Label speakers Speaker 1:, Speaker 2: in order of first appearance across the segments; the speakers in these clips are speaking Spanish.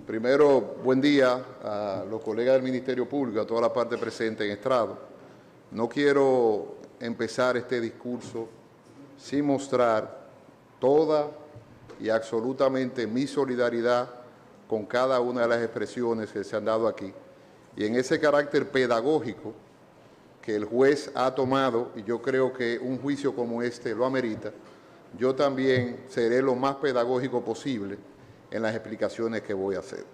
Speaker 1: Primero, buen día a los colegas del Ministerio Público, a toda la parte presente en estrado. No quiero empezar este discurso sin mostrar toda y absolutamente mi solidaridad con cada una de las expresiones que se han dado aquí. Y en ese carácter pedagógico que el juez ha tomado, y yo creo que un juicio como este lo amerita, yo también seré lo más pedagógico posible en las explicaciones que voy a hacer.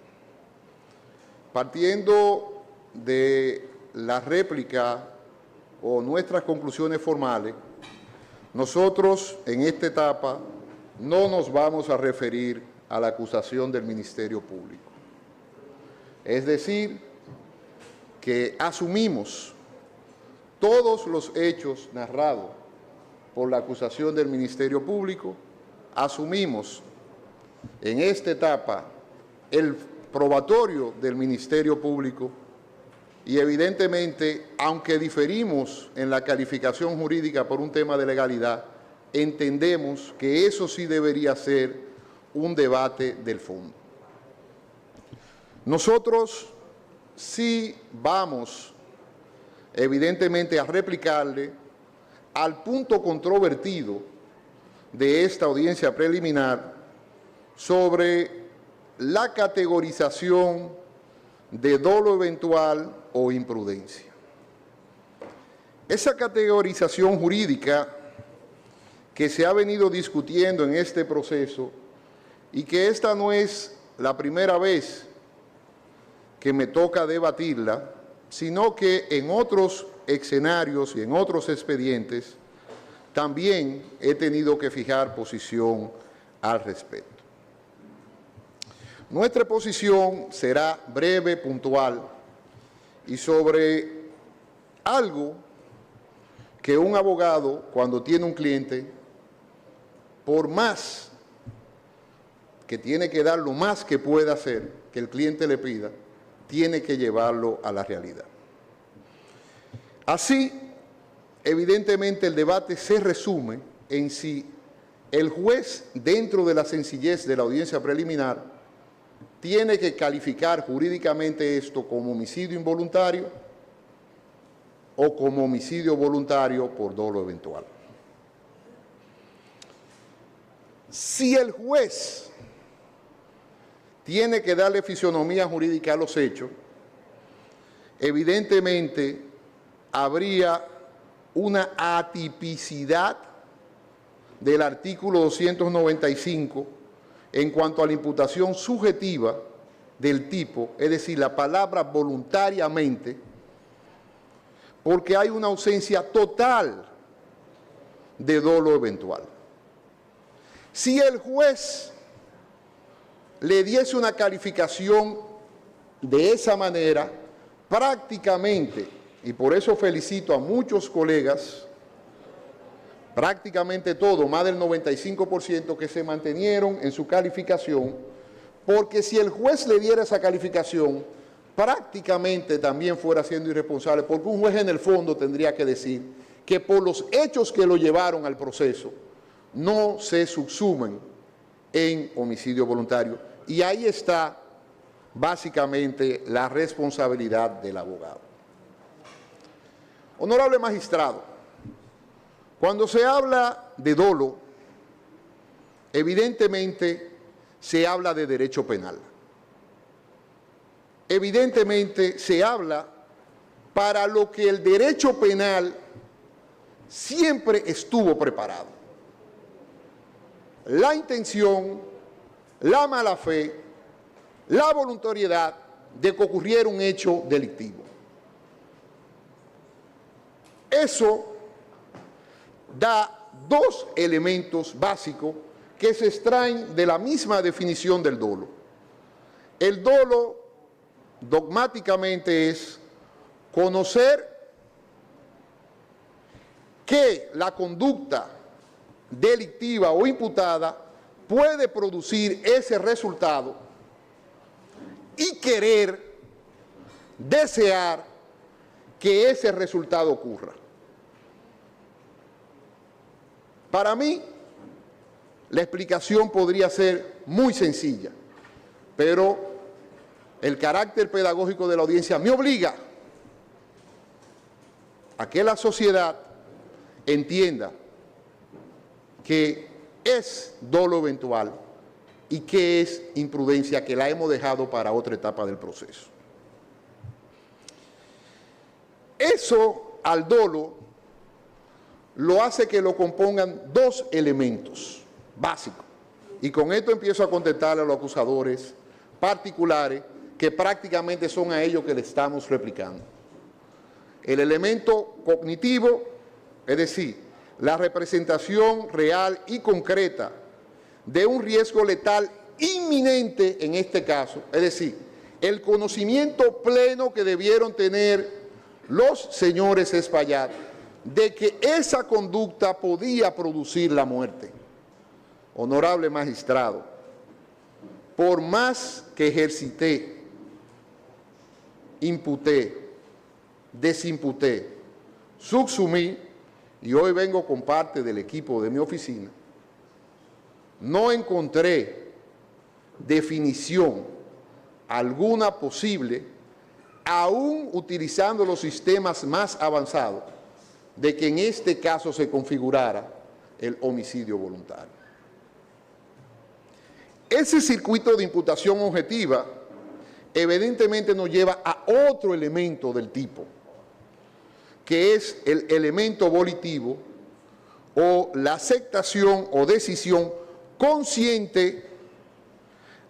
Speaker 1: Partiendo de la réplica o nuestras conclusiones formales, nosotros en esta etapa no nos vamos a referir a la acusación del Ministerio Público. Es decir, que asumimos todos los hechos narrados por la acusación del Ministerio Público, asumimos en esta etapa el probatorio del Ministerio Público y evidentemente, aunque diferimos en la calificación jurídica por un tema de legalidad, entendemos que eso sí debería ser un debate del fondo. Nosotros sí vamos evidentemente a replicarle al punto controvertido de esta audiencia preliminar sobre la categorización de dolo eventual o imprudencia. Esa categorización jurídica que se ha venido discutiendo en este proceso y que esta no es la primera vez que me toca debatirla, sino que en otros escenarios y en otros expedientes también he tenido que fijar posición al respecto. Nuestra posición será breve, puntual y sobre algo que un abogado, cuando tiene un cliente, por más que tiene que dar lo más que pueda hacer, que el cliente le pida, tiene que llevarlo a la realidad. Así, evidentemente, el debate se resume en si el juez, dentro de la sencillez de la audiencia preliminar, tiene que calificar jurídicamente esto como homicidio involuntario o como homicidio voluntario por dolo eventual. Si el juez tiene que darle fisonomía jurídica a los hechos, evidentemente habría una atipicidad del artículo 295 en cuanto a la imputación subjetiva del tipo, es decir, la palabra voluntariamente, porque hay una ausencia total de dolo eventual. Si el juez le diese una calificación de esa manera, prácticamente, y por eso felicito a muchos colegas, prácticamente todo, más del 95%, que se mantenieron en su calificación, porque si el juez le diera esa calificación, prácticamente también fuera siendo irresponsable, porque un juez en el fondo tendría que decir que por los hechos que lo llevaron al proceso, no se subsumen en homicidio voluntario. Y ahí está básicamente la responsabilidad del abogado. Honorable magistrado, cuando se habla de dolo, evidentemente se habla de derecho penal. Evidentemente se habla para lo que el derecho penal siempre estuvo preparado. La intención, la mala fe, la voluntariedad de que ocurriera un hecho delictivo. Eso da dos elementos básicos que se extraen de la misma definición del dolo. El dolo dogmáticamente es conocer que la conducta delictiva o imputada puede producir ese resultado y querer, desear que ese resultado ocurra. Para mí, la explicación podría ser muy sencilla, pero el carácter pedagógico de la audiencia me obliga a que la sociedad entienda que es dolo eventual y que es imprudencia, que la hemos dejado para otra etapa del proceso. Eso al dolo lo hace que lo compongan dos elementos básicos. Y con esto empiezo a contestarle a los acusadores particulares que prácticamente son a ellos que le estamos replicando. El elemento cognitivo, es decir, la representación real y concreta de un riesgo letal inminente en este caso, es decir, el conocimiento pleno que debieron tener los señores Espaillat de que esa conducta podía producir la muerte. Honorable magistrado, por más que ejercité, imputé, desimputé, subsumí, y hoy vengo con parte del equipo de mi oficina, no encontré definición alguna posible, aún utilizando los sistemas más avanzados, de que en este caso se configurara el homicidio voluntario. Ese circuito de imputación objetiva evidentemente nos lleva a otro elemento del tipo, que es el elemento volitivo o la aceptación o decisión consciente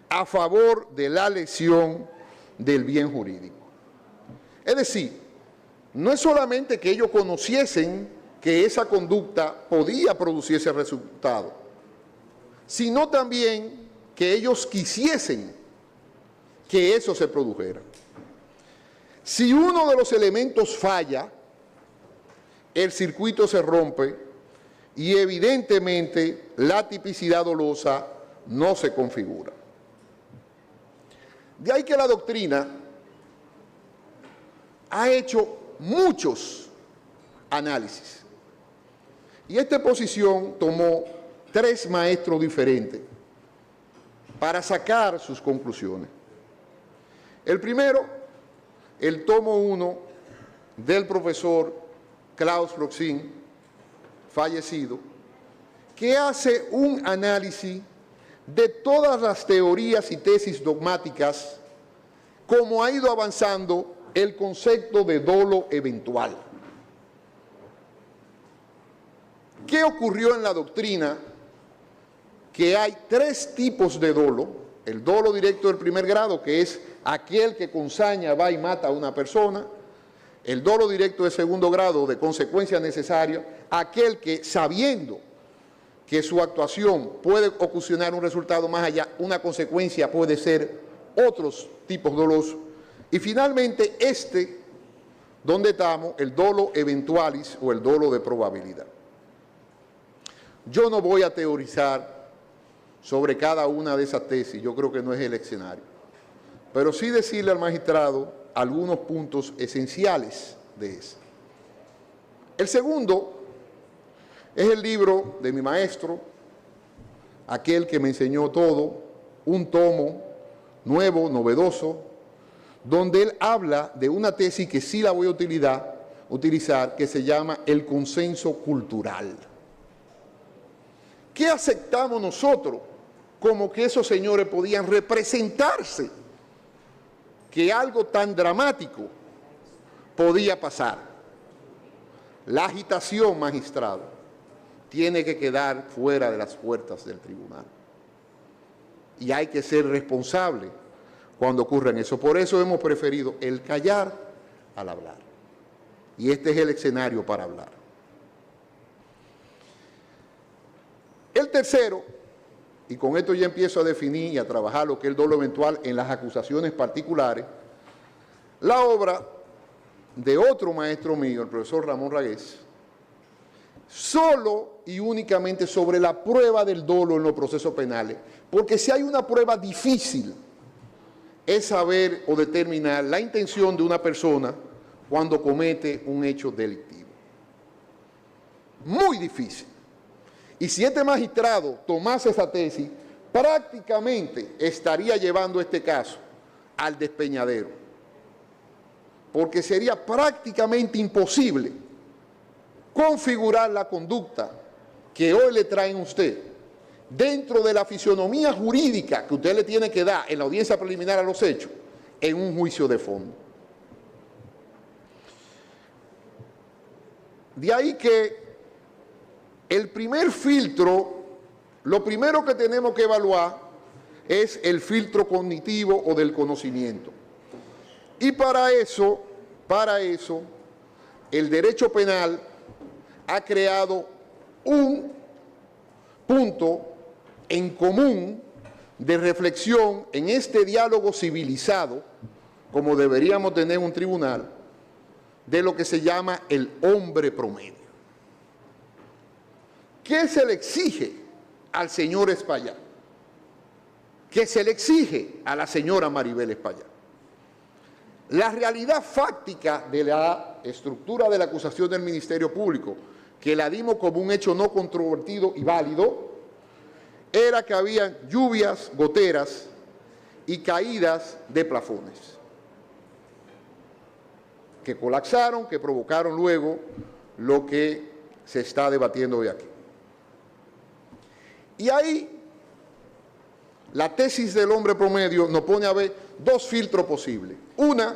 Speaker 1: a favor de la lesión del bien jurídico. Es decir, no es solamente que ellos conociesen que esa conducta podía producir ese resultado, sino también que ellos quisiesen que eso se produjera. Si uno de los elementos falla, el circuito se rompe y evidentemente la tipicidad dolosa no se configura. De ahí que la doctrina ha hecho muchos análisis y esta exposición tomó 3 maestros diferentes para sacar sus conclusiones. El primero, el tomo 1 del profesor Klaus Roxin, fallecido, que hace un análisis de todas las teorías y tesis dogmáticas, como ha ido avanzando el concepto de dolo eventual. ¿Qué ocurrió en la doctrina? Que hay 3 tipos de dolo: el dolo directo del primer grado, que es aquel que con saña va y mata a una persona; el dolo directo de segundo grado, de consecuencia necesaria, aquel que sabiendo que su actuación puede ocasionar un resultado más allá, una consecuencia puede ser otros tipos dolosos; y finalmente donde estamos, el dolo eventualis o el dolo de probabilidad. Yo no voy a teorizar sobre cada una de esas tesis, yo creo que no es el escenario, pero sí decirle al magistrado algunos puntos esenciales de eso. El segundo es el libro de mi maestro, aquel que me enseñó todo, un tomo nuevo, novedoso, donde él habla de una tesis que sí la voy a utilizar, que se llama el consenso cultural. ¿Qué aceptamos nosotros como que esos señores podían representarse que algo tan dramático podía pasar? La agitación, magistrado, tiene que quedar fuera de las puertas del tribunal. Y hay que ser responsable cuando ocurran eso. Por eso hemos preferido el callar al hablar. Y este es el escenario para hablar. El tercero, y con esto ya empiezo a definir y a trabajar lo que es el dolo eventual en las acusaciones particulares, la obra de otro maestro mío, el profesor Ramón Ragués, solo y únicamente sobre la prueba del dolo en los procesos penales, porque si hay una prueba difícil es saber o determinar la intención de una persona cuando comete un hecho delictivo. Muy difícil. Y si este magistrado tomase esa tesis, prácticamente estaría llevando este caso al despeñadero, porque sería prácticamente imposible configurar la conducta que hoy le traen a usted dentro de la fisionomía jurídica que usted le tiene que dar en la audiencia preliminar a los hechos en un juicio de fondo. De ahí que el primer filtro, lo primero que tenemos que evaluar es el filtro cognitivo o del conocimiento. Y para eso, el derecho penal ha creado un punto en común de reflexión en este diálogo civilizado, como deberíamos tener un tribunal, de lo que se llama el hombre promedio. ¿Qué se le exige al señor Espaillat? ¿Qué se le exige a la señora Maribel Espaillat? La realidad fáctica de la estructura de la acusación del Ministerio Público, que la dimos como un hecho no controvertido y válido, era que había lluvias, goteras y caídas de plafones que colapsaron, que provocaron luego lo que se está debatiendo hoy aquí. Y ahí la tesis del hombre promedio nos pone a ver dos filtros posibles. Una,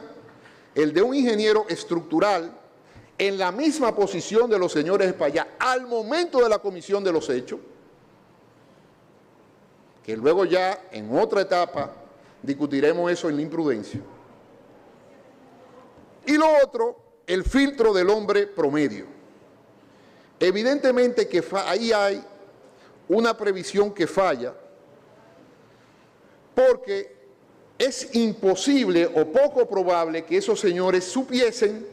Speaker 1: el de un ingeniero estructural en la misma posición de los señores Espaillat al momento de la comisión de los hechos, que luego ya en otra etapa discutiremos eso en la imprudencia. Y lo otro, el filtro del hombre promedio. Evidentemente que ahí hay una previsión que falla, porque es imposible o poco probable que esos señores supiesen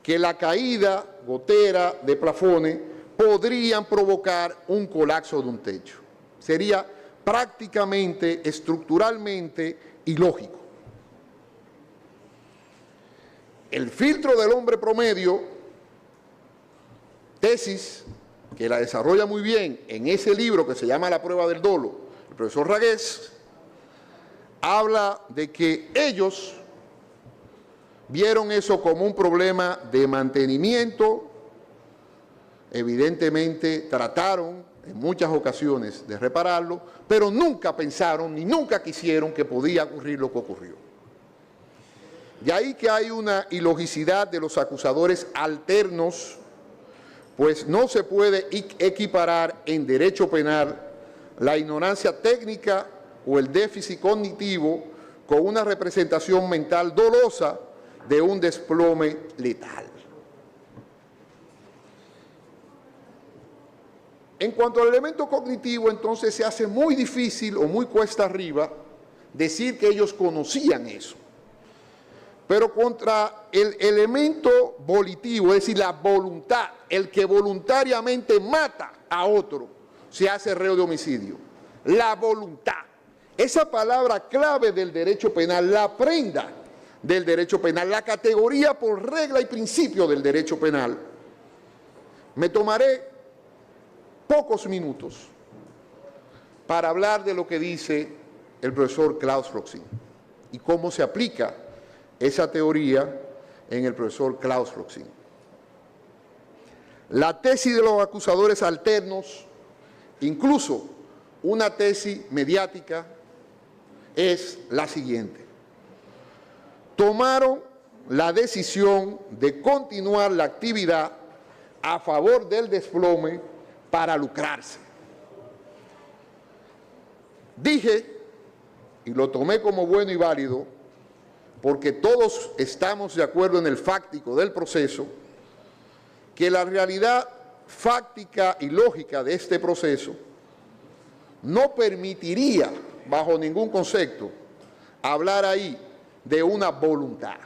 Speaker 1: que la caída gotera de plafones podrían provocar un colapso de un techo. Sería prácticamente, estructuralmente ilógico. El filtro del hombre promedio, tesis que la desarrolla muy bien en ese libro que se llama La prueba del dolo, el profesor Ragués, habla de que ellos vieron eso como un problema de mantenimiento. Evidentemente trataron en muchas ocasiones de repararlo, pero nunca pensaron ni nunca quisieron que podía ocurrir lo que ocurrió. De ahí que hay una ilogicidad de los acusadores alternos, pues no se puede equiparar en derecho penal la ignorancia técnica o el déficit cognitivo con una representación mental dolosa de un desplome letal. En cuanto al elemento cognitivo, entonces se hace muy difícil o muy cuesta arriba decir que ellos conocían eso. Pero contra el elemento volitivo, es decir, la voluntad, el que voluntariamente mata a otro, se hace reo de homicidio. La voluntad. Esa palabra clave del derecho penal, la prenda del derecho penal, la categoría por regla y principio del derecho penal. Me tomaré pocos minutos para hablar de lo que dice el profesor Klaus Roxin y cómo se aplica esa teoría en el profesor Klaus Roxin. La tesis de los acusadores alternos, incluso una tesis mediática, es la siguiente. Tomaron la decisión de continuar la actividad a favor del desplome para lucrarse. Dije, y lo tomé como bueno y válido, porque todos estamos de acuerdo en el fáctico del proceso, que la realidad fáctica y lógica de este proceso no permitiría, bajo ningún concepto, hablar ahí de una voluntad,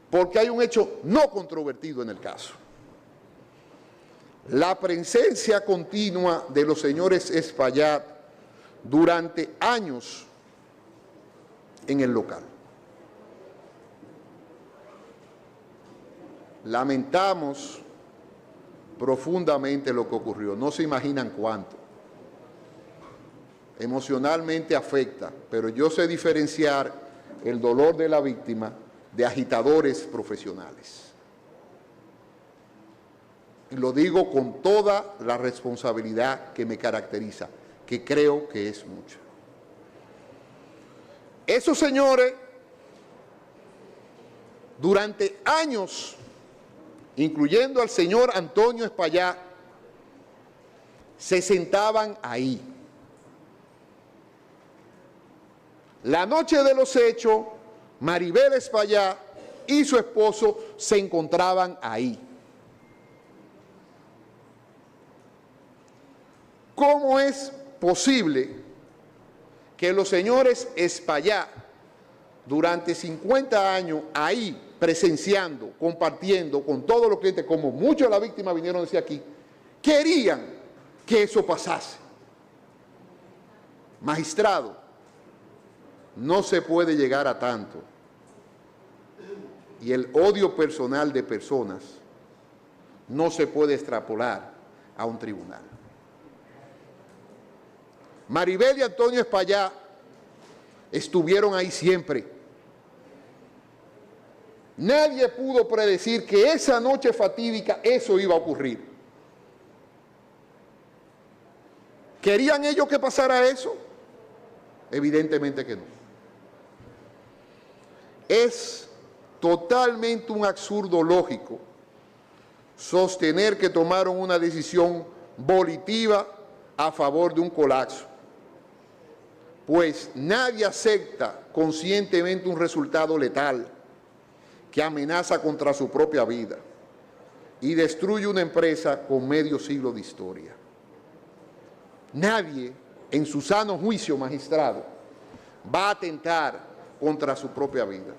Speaker 1: porque hay un hecho no controvertido en el caso. La presencia continua de los señores Espaillat durante años en el local. Lamentamos profundamente lo que ocurrió, no se imaginan cuánto. emocionalmente afecta, pero yo sé diferenciar el dolor de la víctima de agitadores profesionales. Y lo digo con toda la responsabilidad que me caracteriza, que creo que es mucha. Esos señores, durante años, incluyendo al señor Antonio Espaillá, se sentaban ahí. La noche de los hechos, Maribel Espaillá y su esposo se encontraban ahí. ¿Cómo es posible que los señores Espaillá, durante 50 años ahí, presenciando, compartiendo con todos los clientes, como muchos de las víctimas vinieron a decir aquí, querían que eso pasase? Magistrado, no se puede llegar a tanto. Y el odio personal de personas no se puede extrapolar a un tribunal. Maribel y Antonio Espaillá estuvieron ahí siempre. Nadie pudo predecir que esa noche fatídica eso iba a ocurrir. ¿Querían ellos que pasara eso? Evidentemente que no. Es totalmente un absurdo lógico sostener que tomaron una decisión volitiva a favor de un colapso, pues nadie acepta conscientemente un resultado letal que amenaza contra su propia vida y destruye una empresa con medio siglo de historia. Nadie, en su sano juicio, magistrado, va a atentar contra su propia vida.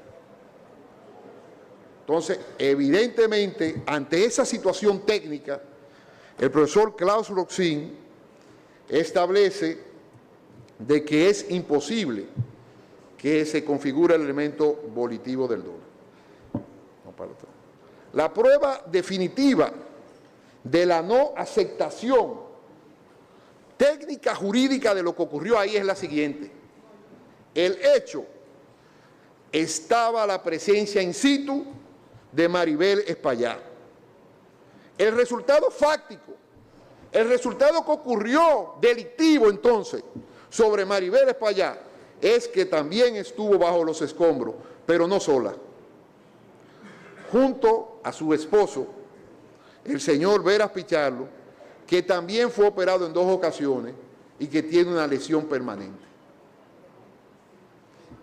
Speaker 1: Entonces, evidentemente, ante esa situación técnica, el profesor Klaus Roxin establece de que es imposible que se configure el elemento volitivo del dolo. La prueba definitiva de la no aceptación técnica jurídica de lo que ocurrió ahí es la siguiente. El hecho estaba la presencia in situ de Maribel Espaillá. El resultado fáctico, el resultado que ocurrió delictivo entonces sobre Maribel Espaillá es que también estuvo bajo los escombros, pero no sola, junto a su esposo, el señor Veras Pichardo, que también fue operado en 2 ocasiones y que tiene una lesión permanente.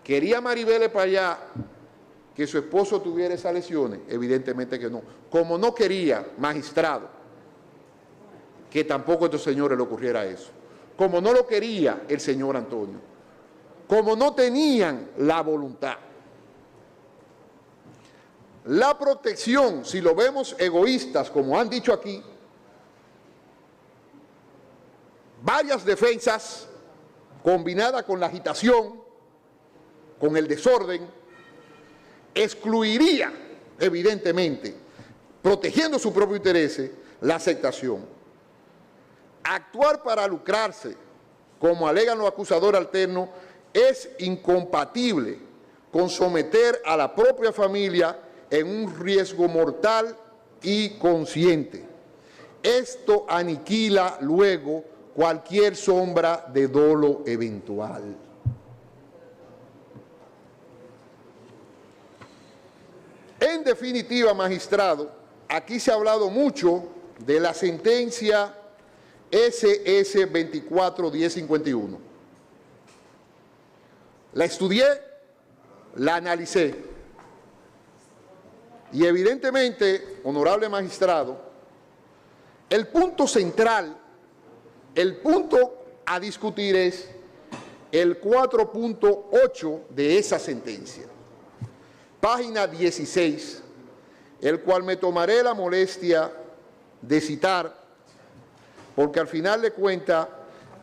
Speaker 1: ¿Quería Maribel Espaillá que su esposo tuviera esas lesiones? Evidentemente que no. Como no quería, magistrado, que tampoco a estos señores le ocurriera eso. Como no lo quería el señor Antonio. Como no tenían la voluntad. La protección, si lo vemos egoístas, como han dicho aquí, varias defensas combinadas con la agitación, con el desorden, excluiría, evidentemente, protegiendo su propio interés, la aceptación. Actuar para lucrarse, como alegan los acusadores alternos, es incompatible con someter a la propia familia en un riesgo mortal y consciente. Esto aniquila luego cualquier sombra de dolo eventual. En definitiva, magistrado, aquí se ha hablado mucho de la sentencia SS 24-1051. La estudié, la analicé y evidentemente, honorable magistrado, el punto central, el punto a discutir es el 4.8 de esa sentencia. Página 16, el cual me tomaré la molestia de citar, porque al final de cuentas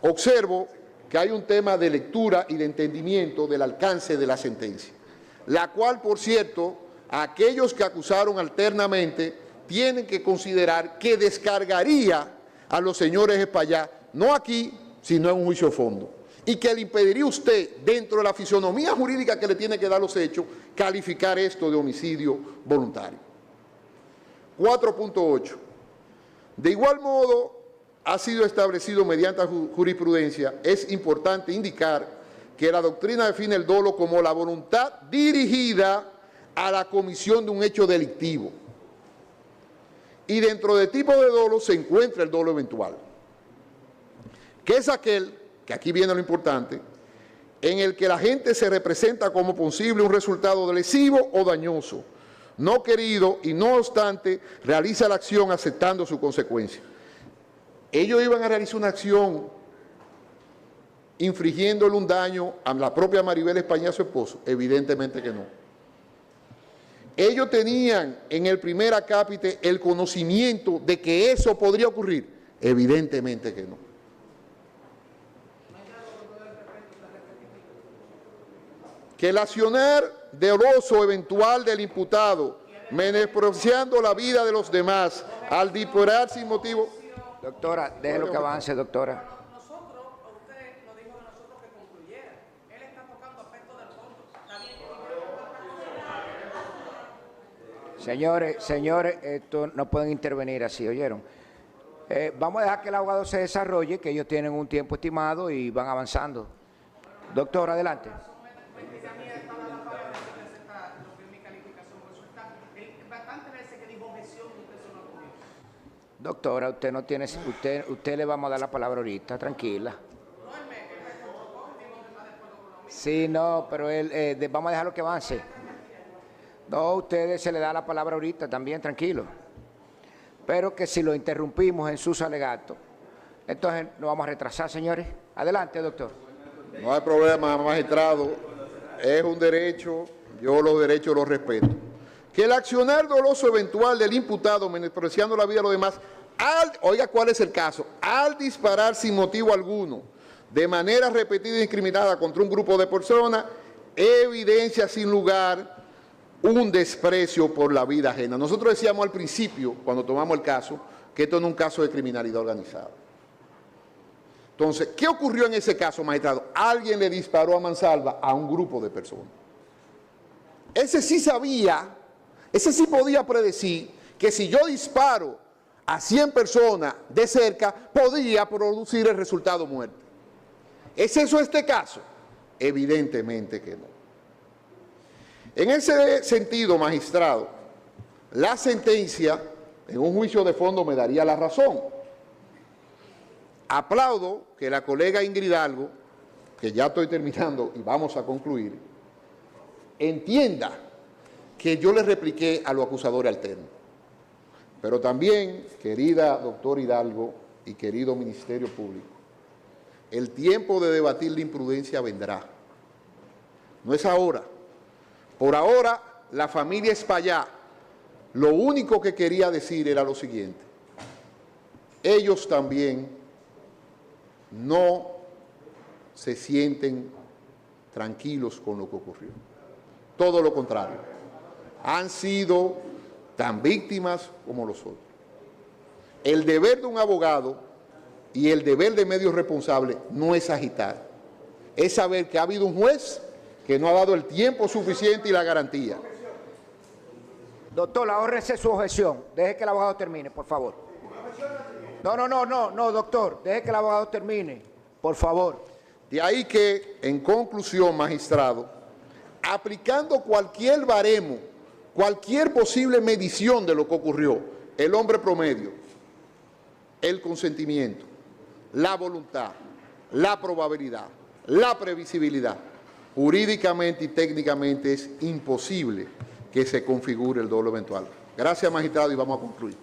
Speaker 1: observo que hay un tema de lectura y de entendimiento del alcance de la sentencia, la cual, por cierto, aquellos que acusaron alternamente tienen que considerar que descargaría a los señores Espaillá, no aquí, sino en un juicio de fondo, y que le impediría a usted, dentro de la fisonomía jurídica que le tiene que dar los hechos, calificar esto de homicidio voluntario. 4.8. De igual modo, ha sido establecido mediante jurisprudencia, es importante indicar que la doctrina define el dolo como la voluntad dirigida a la comisión de un hecho delictivo. Y dentro de tipo de dolo se encuentra el dolo eventual, que es aquel, que aquí viene lo importante, en el que la gente se representa como posible un resultado lesivo o dañoso, no querido y no obstante realiza la acción aceptando su consecuencia. Ellos iban a realizar una acción infligiéndole un daño a la propia Maribel España, su esposo. Evidentemente que no. Ellos tenían en el primer acápite el conocimiento de que eso podría ocurrir. Evidentemente que no. Que el accionar doloso eventual del imputado, menospreciando la vida de los demás, al disparar sin motivo...
Speaker 2: Doctora, déjelo que avance, doctora.
Speaker 3: Nosotros, usted nos dijo de nosotros que concluyera. Él está tocando aspectos del fondo. Está bien.
Speaker 2: Señores, esto no pueden intervenir así, ¿oyeron? Vamos a dejar que el abogado se desarrolle, que ellos tienen un tiempo estimado y van avanzando. Doctor, adelante. Doctora, usted no tiene, usted le vamos a dar la palabra ahorita, tranquila. Sí, no, pero vamos a dejarlo que avance. No, a ustedes se le da la palabra ahorita también, tranquilo. Pero que si lo interrumpimos en sus alegatos, entonces nos vamos a retrasar, señores. Adelante, doctor.
Speaker 1: No hay problema, magistrado. Es un derecho, yo los derechos los respeto. Que el accionar doloso eventual del imputado, menospreciando la vida de los demás, oiga cuál es el caso, al disparar sin motivo alguno, de manera repetida e discriminada contra un grupo de personas, evidencia sin lugar un desprecio por la vida ajena. Nosotros decíamos al principio, cuando tomamos el caso, que esto no es un caso de criminalidad organizada. Entonces, ¿qué ocurrió en ese caso, magistrado? Alguien le disparó a mansalva a un grupo de personas. Ese sí sabía, ese sí podía predecir que si yo disparo a 100 personas de cerca, podía producir el resultado muerte. ¿Es eso este caso? Evidentemente que no. En ese sentido, magistrado, la sentencia en un juicio de fondo me daría la razón. Aplaudo que la colega Ingrid Hidalgo, que ya estoy terminando y vamos a concluir, entienda que yo le repliqué a los acusadores alternos. Pero también, querida doctora Hidalgo y querido Ministerio Público, el tiempo de debatir la imprudencia vendrá. No es ahora. Por ahora, la familia Espaillá, lo único que quería decir era lo siguiente. Ellos también no se sienten tranquilos con lo que ocurrió. Todo lo contrario. Han sido tan víctimas como los otros. El deber de un abogado y el deber de medios responsables no es agitar. Es saber que ha habido un juez que no ha dado el tiempo suficiente y la garantía.
Speaker 2: Doctor, ahórrese su objeción. Deje que el abogado termine, por favor. No, doctor. Deje que el abogado termine, por favor.
Speaker 1: De ahí que, en conclusión, magistrado, aplicando cualquier baremo, cualquier posible medición de lo que ocurrió, el hombre promedio, el consentimiento, la voluntad, la probabilidad, la previsibilidad, jurídicamente y técnicamente es imposible que se configure el dolo eventual. Gracias, magistrado, y vamos a concluir.